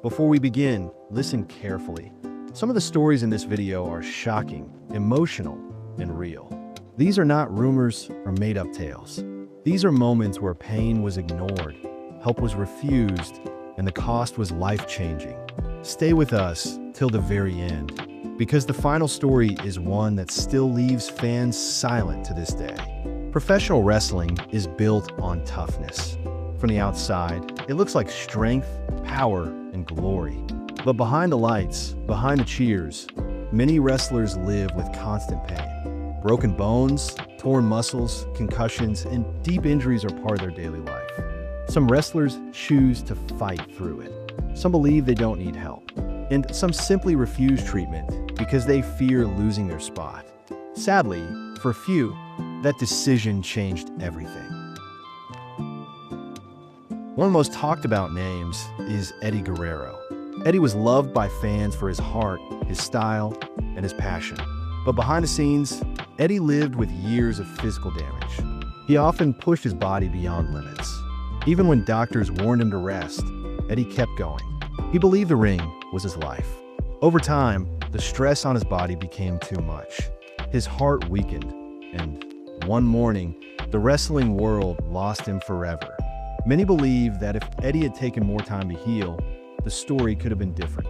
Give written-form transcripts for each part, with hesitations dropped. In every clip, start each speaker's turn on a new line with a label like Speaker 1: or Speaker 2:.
Speaker 1: Before we begin, listen carefully. Some of the stories in this video are shocking, emotional, and real. These are not rumors or made-up tales. These are moments where pain was ignored, help was refused, and the cost was life-changing. Stay with us till the very end, because the final story is one that still leaves fans silent to this day. Professional wrestling is built on toughness. From the outside, it looks like strength, power, and glory. But behind the lights, behind the cheers, many wrestlers live with constant pain. Broken bones, torn muscles, concussions, and deep injuries are part of their daily life. Some wrestlers choose to fight through it. Some believe they don't need help. And some simply refuse treatment because they fear losing their spot. Sadly, for a few, that decision changed everything. One of the most talked about names is Eddie Guerrero. Eddie was loved by fans for his heart, his style, and his passion. But behind the scenes, Eddie lived with years of physical damage. He often pushed his body beyond limits. Even when doctors warned him to rest, Eddie kept going. He believed the ring was his life. Over time, the stress on his body became too much. His heart weakened, and one morning, the wrestling world lost him forever. Many believe that if Eddie had taken more time to heal, the story could have been different.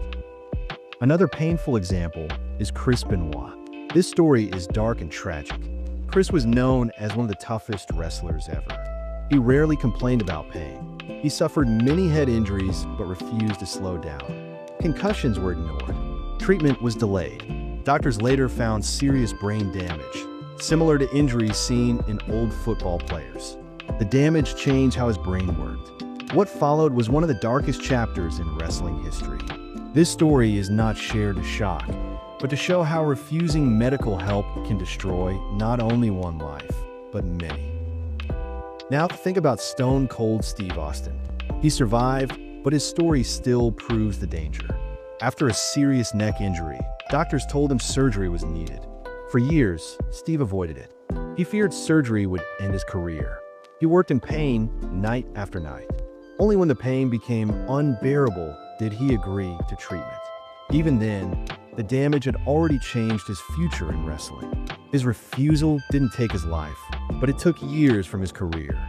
Speaker 1: Another painful example is Chris Benoit. This story is dark and tragic. Chris was known as one of the toughest wrestlers ever. He rarely complained about pain. He suffered many head injuries but refused to slow down. Concussions were ignored. Treatment was delayed. Doctors later found serious brain damage, similar to injuries seen in old football players. The damage changed how his brain worked. What followed was one of the darkest chapters in wrestling history. This story is not shared to shock, but to show how refusing medical help can destroy not only one life, but many. Now think about Stone Cold Steve Austin. He survived, but his story still proves the danger. After a serious neck injury, doctors told him surgery was needed. For years, Steve avoided it. He feared surgery would end his career. He worked in pain night after night. Only when the pain became unbearable did he agree to treatment. Even then, the damage had already changed his future in wrestling. His refusal didn't take his life, but it took years from his career.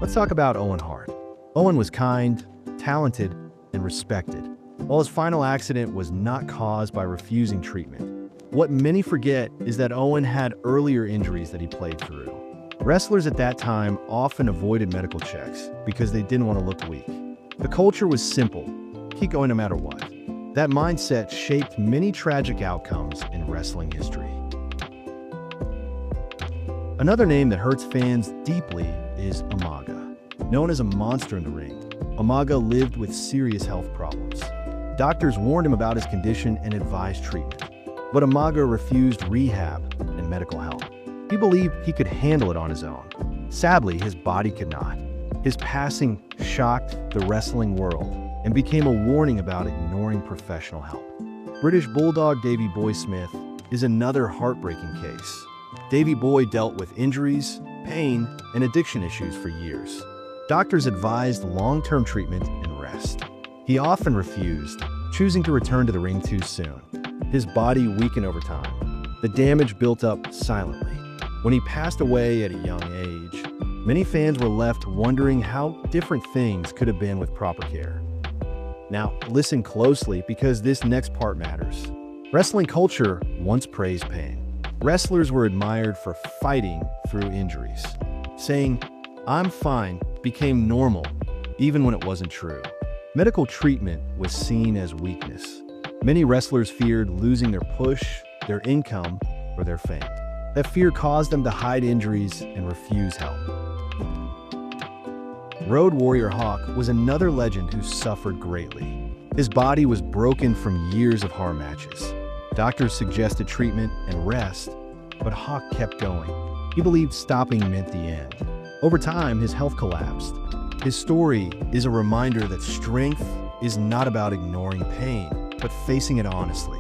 Speaker 1: Let's talk about Owen Hart. Owen was kind, talented, and respected, while his final accident was not caused by refusing treatment. What many forget is that Owen had earlier injuries that he played through. Wrestlers at that time often avoided medical checks because they didn't want to look weak. The culture was simple: keep going no matter what. That mindset shaped many tragic outcomes in wrestling history. Another name that hurts fans deeply is Umaga. Known as a monster in the ring, Umaga lived with serious health problems. Doctors warned him about his condition and advised treatment, but Umaga refused rehab and medical help. He believed he could handle it on his own. Sadly, his body could not. His passing shocked the wrestling world and became a warning about ignoring professional help. British Bulldog Davey Boy Smith is another heartbreaking case. Davey Boy dealt with injuries, pain, and addiction issues for years. Doctors advised long-term treatment and rest. He often refused, choosing to return to the ring too soon. His body weakened over time. The damage built up silently. When he passed away at a young age, many fans were left wondering how different things could have been with proper care. Now, listen closely because this next part matters. Wrestling culture once praised pain. Wrestlers were admired for fighting through injuries. Saying, "I'm fine," became normal, even when it wasn't true. Medical treatment was seen as weakness. Many wrestlers feared losing their push, their income, or their fame. That fear caused them to hide injuries and refuse help. Road Warrior Hawk was another legend who suffered greatly. His body was broken from years of hard matches. Doctors suggested treatment and rest, but Hawk kept going. He believed stopping meant the end. Over time, his health collapsed. His story is a reminder that strength is not about ignoring pain, but facing it honestly.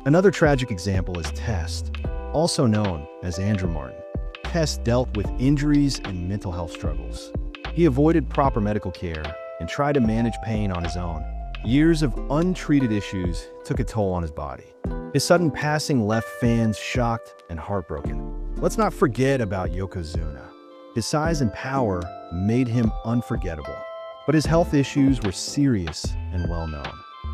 Speaker 1: Another tragic example is Test, also known as Andrew Martin. Test dealt with injuries and mental health struggles. He avoided proper medical care, and tried to manage pain on his own. Years of untreated issues took a toll on his body. His sudden passing left fans shocked and heartbroken. Let's not forget about Yokozuna. His size and power made him unforgettable, but his health issues were serious and well-known.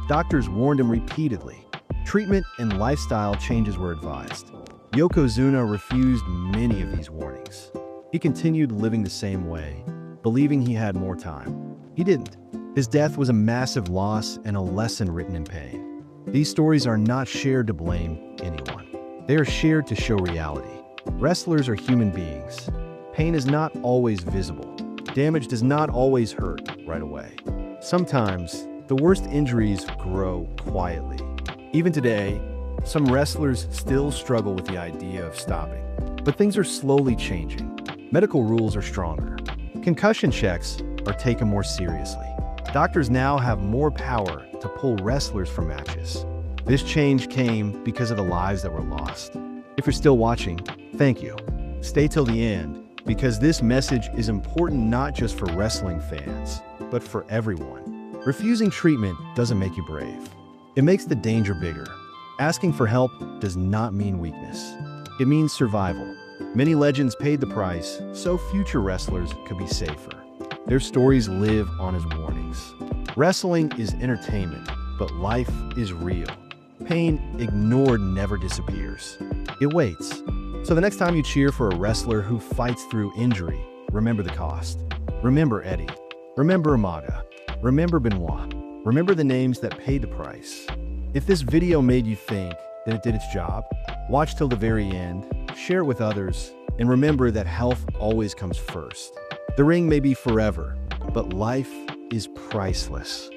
Speaker 1: Doctors warned him repeatedly. Treatment and lifestyle changes were advised. Yokozuna refused many of these warnings. He continued living the same way, believing he had more time. He didn't. His death was a massive loss and a lesson written in pain. These stories are not shared to blame anyone. They are shared to show reality. Wrestlers are human beings. Pain is not always visible. Damage does not always hurt right away. Sometimes, the worst injuries grow quietly. Even today, some wrestlers still struggle with the idea of stopping. But things are slowly changing. Medical rules are stronger. Concussion checks are taken more seriously. Doctors now have more power to pull wrestlers from matches. This change came because of the lives that were lost. If you're still watching, thank you. Stay till the end, because this message is important not just for wrestling fans, but for everyone. Refusing treatment doesn't make you brave. It makes the danger bigger. Asking for help does not mean weakness. It means survival. Many legends paid the price so future wrestlers could be safer. Their stories live on as warnings. Wrestling is entertainment, but life is real. Pain ignored never disappears. It waits. So the next time you cheer for a wrestler who fights through injury, remember the cost. Remember Eddie. Remember Amaga. Remember Benoit. Remember the names that paid the price. If this video made you think, then it did its job. Watch till the very end, share it with others, and remember that health always comes first. The ring may be forever, but life is priceless.